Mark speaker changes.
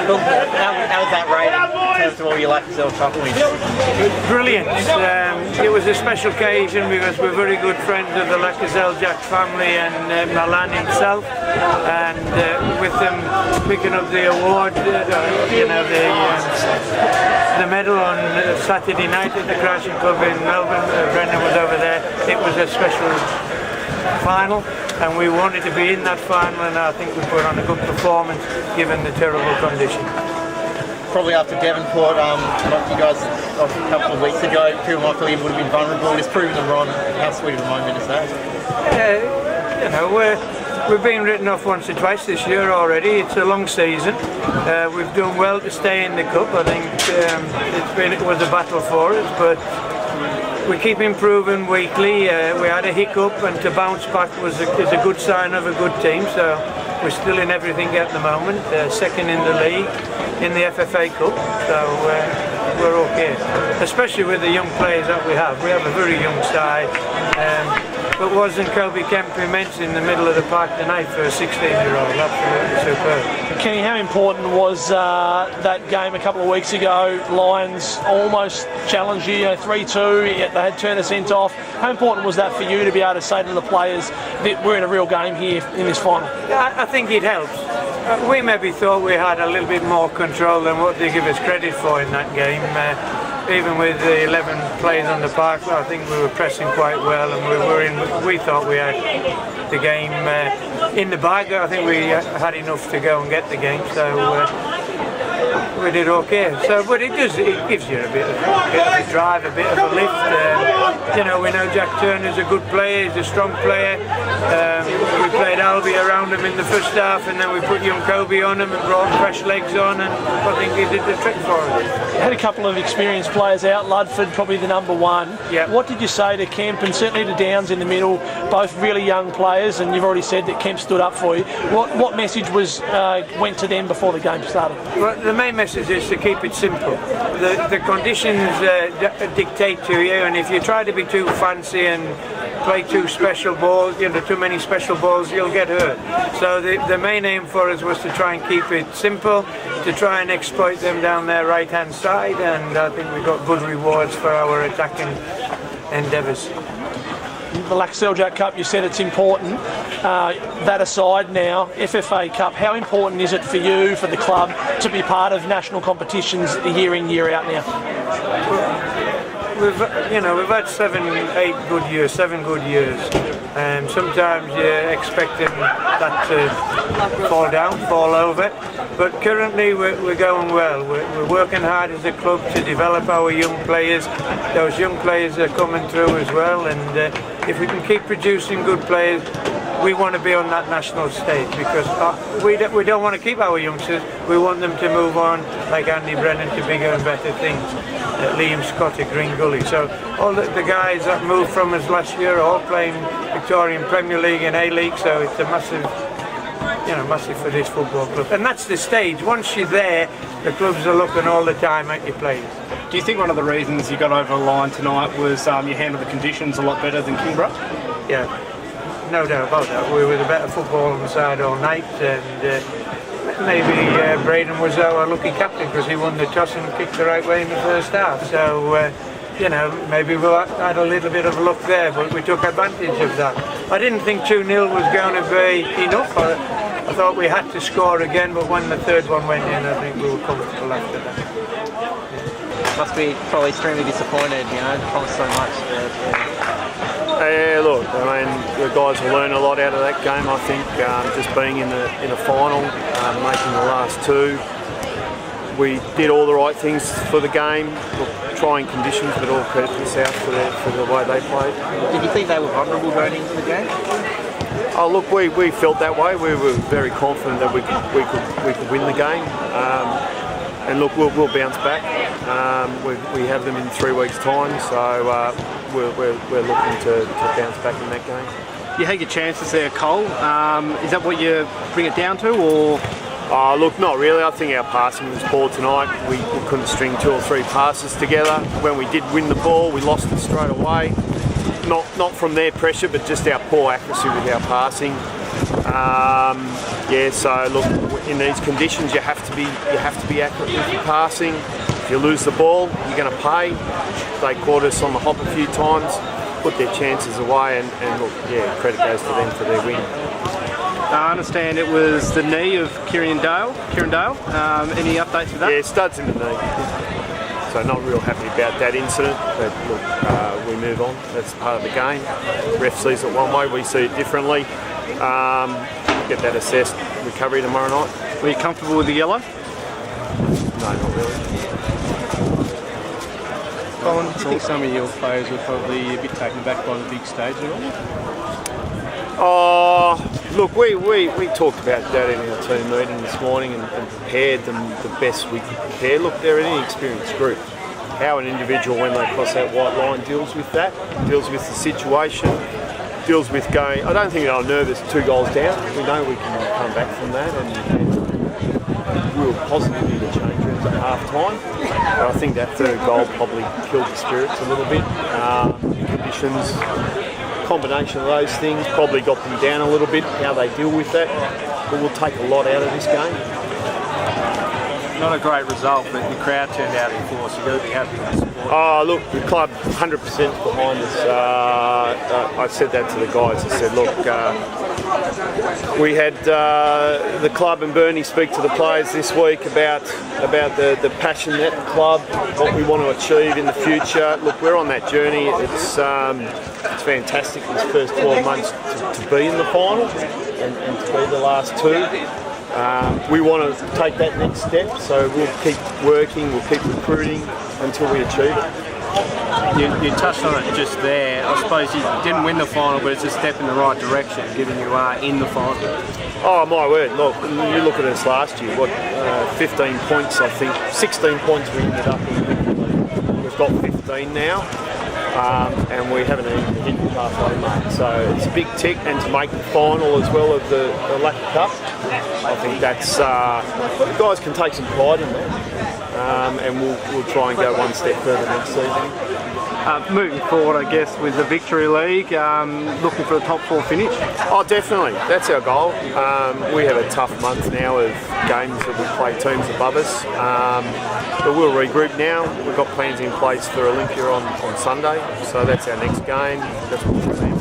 Speaker 1: Look, how was that rating in terms of all your Lacazette Cup wins?
Speaker 2: Brilliant. It was a special occasion because we're very good friends of the Lacazette family and Milan himself, and with them picking up the award, the medal on Saturday night at the Crashing Club in Melbourne. Brendan was over there. It was a special final, and we wanted to be in that final, and I think we put on a good performance given the terrible conditions.
Speaker 1: Probably after Devonport, knocked you guys off a couple of weeks ago, people might feel you would have been vulnerable. It's proven them wrong. How sweet of a moment is that?
Speaker 2: We've been written off once or twice this year already. It's a long season. We've done well to stay in the cup. I think it was a battle for us, but we keep improving weekly. We had a hiccup, and to bounce back is a good sign of a good team. So we're still in everything at the moment. Second in the league, in the FFA Cup. So we're okay, especially with the young players that we have. We have a very young side. But wasn't Kobe Kemp immense in the middle of the park tonight for a 16-year-old? Absolutely superb.
Speaker 3: Kenny, how important was that game a couple of weeks ago? Lions almost challenged you, 3-2, yet they had Turner sent off. How important was that for you to be able to say to the players that we're in a real game here in this final?
Speaker 2: I think it helps. We maybe thought we had a little bit more control than what they give us credit for in that game. Even with the 11 players on the park, I think we were pressing quite well, and we thought we had the game in the bag. I think we had enough to go and get the game, so we did okay. But it gives you a bit of a drive, a bit of a lift. We know Jack Turner's a good player, he's a strong player. We played Albie around him in the first half, and then we put young Kobe on him and brought fresh legs on, and I think he did the trick for us.
Speaker 3: You had a couple of experienced players out, Ludford probably the number one.
Speaker 2: Yep.
Speaker 3: What did you say to Kemp and certainly to Downs in the middle, both really young players, and you've already said that Kemp stood up for you. What message went to them before the game started?
Speaker 2: Well, the main message is to keep it simple. The conditions dictate to you, and if you try to be too fancy and play too special balls, too many special balls, you'll get hurt. So the main aim for us was to try and keep it simple, to try and exploit them down their right-hand side, and I think we got good rewards for our attacking endeavours.
Speaker 3: The Lacazette Cup, you said it's important. That aside now, FFA Cup, how important is it for you, for the club, to be part of national competitions year in, year out now?
Speaker 2: We've had 7 good years, and sometimes you're expecting that to fall over. But currently we're going well. We're working hard as a club to develop our young players. Those young players are coming through as well, and if we can keep producing good players, we want to be on that national stage, because we don't want to keep our youngsters. We want them to move on, like Andy Brennan, to bigger and better things. Liam Scott at Green Gully. So all the guys that moved from us last year are all playing Victorian Premier League and A-League, so it's a massive for this football club. And that's the stage. Once you're there, the clubs are looking all the time at your players.
Speaker 4: Do you think one of the reasons you got over the line tonight was you handled the conditions a lot better than Kingborough?
Speaker 2: Yeah, no doubt about that. We were the better football on the side all night, and maybe Braden was our lucky captain because he won the toss and kicked the right way in the first half. So, maybe we had a little bit of luck there, but we took advantage of that. I didn't think 2-0 was going to be enough. I thought we had to score again, but when the third one went in, I think we were comfortable after that.
Speaker 1: Must be probably extremely disappointed, promised so much.
Speaker 5: Yeah, look, I mean, the guys will learn a lot out of that game. I think just being in the final, making the last 2, we did all the right things for the game, trying conditions, but all credit to the South for the way they played.
Speaker 1: Did you think they were vulnerable going into the game?
Speaker 5: Oh, look, we felt that way. We were very confident that we could win the game. And look, we'll bounce back. We have them in 3 weeks' time, so we're looking to bounce back in that game.
Speaker 4: You had your chances there, Cole. Is that what you bring it down to, or?
Speaker 5: Look, not really. I think our passing was poor tonight. We couldn't string 2 or 3 passes together. When we did win the ball, we lost it straight away. Not from their pressure, but just our poor accuracy with our passing. So look, in these conditions, you have to be accurate with your passing. If you lose the ball, you're going to pay. They caught us on the hop a few times, put their chances away, and look, credit goes to them for their win.
Speaker 4: I understand it was the knee of Kieran Dale. Any updates with that?
Speaker 5: Yeah, studs in the knee. So not real happy about that incident, but look, we move on. That's part of the game. Ref sees it one way, we see it differently. Get that assessed. Recovery tomorrow night.
Speaker 4: Were you comfortable with the yellow?
Speaker 5: No, not really.
Speaker 6: Colin, do you think some of your players were probably a bit taken aback by the big stage at all?
Speaker 5: Look, we talked about that in our team meeting this morning and prepared them the best we could prepare. Look, they're an inexperienced group. How an individual, when they cross that white line, deals with that, deals with the situation, deals with going. I don't think they were nervous 2 goals down. We know we can come back from that, and we were positively the change rooms at half time. But I think that 3rd goal probably killed the spirits a little bit. Conditions, combination of those things probably got them down a little bit, how they deal with that. But we'll take a lot out of this game.
Speaker 6: Not a great result, but the crowd turned out in force. You've got to be happy with the support.
Speaker 5: Look, the club 100% behind us. I said that to the guys. I said, look, we had the club and Bernie speak to the players this week about the passion at the club, what we want to achieve in the future. Look, we're on that journey. It's fantastic this first 12 months to be in the final and to be the last 2. We want to take that next step, so we'll keep working, we'll keep recruiting until we achieve it.
Speaker 6: You touched on it just there. I suppose you didn't win the final, but it's a step in the right direction, given you are in the final.
Speaker 5: Oh my word, look, you look at us last year, 15 points I think, 16 points we ended up in. We've got 15 now. And we haven't even hit the halfway mark. So it's a big tick, and to make the final as well of the Lucky Cup, I think that's the guys can take some pride in that, and we'll try and go one step further next season.
Speaker 4: Moving forward, I guess, with the Victory League, looking for a top 4 finish?
Speaker 5: Oh, definitely. That's our goal. We have a tough month now of games that we play teams above us, but we'll regroup now. We've got plans in place for Olympia on Sunday, so that's our next game. That's what we're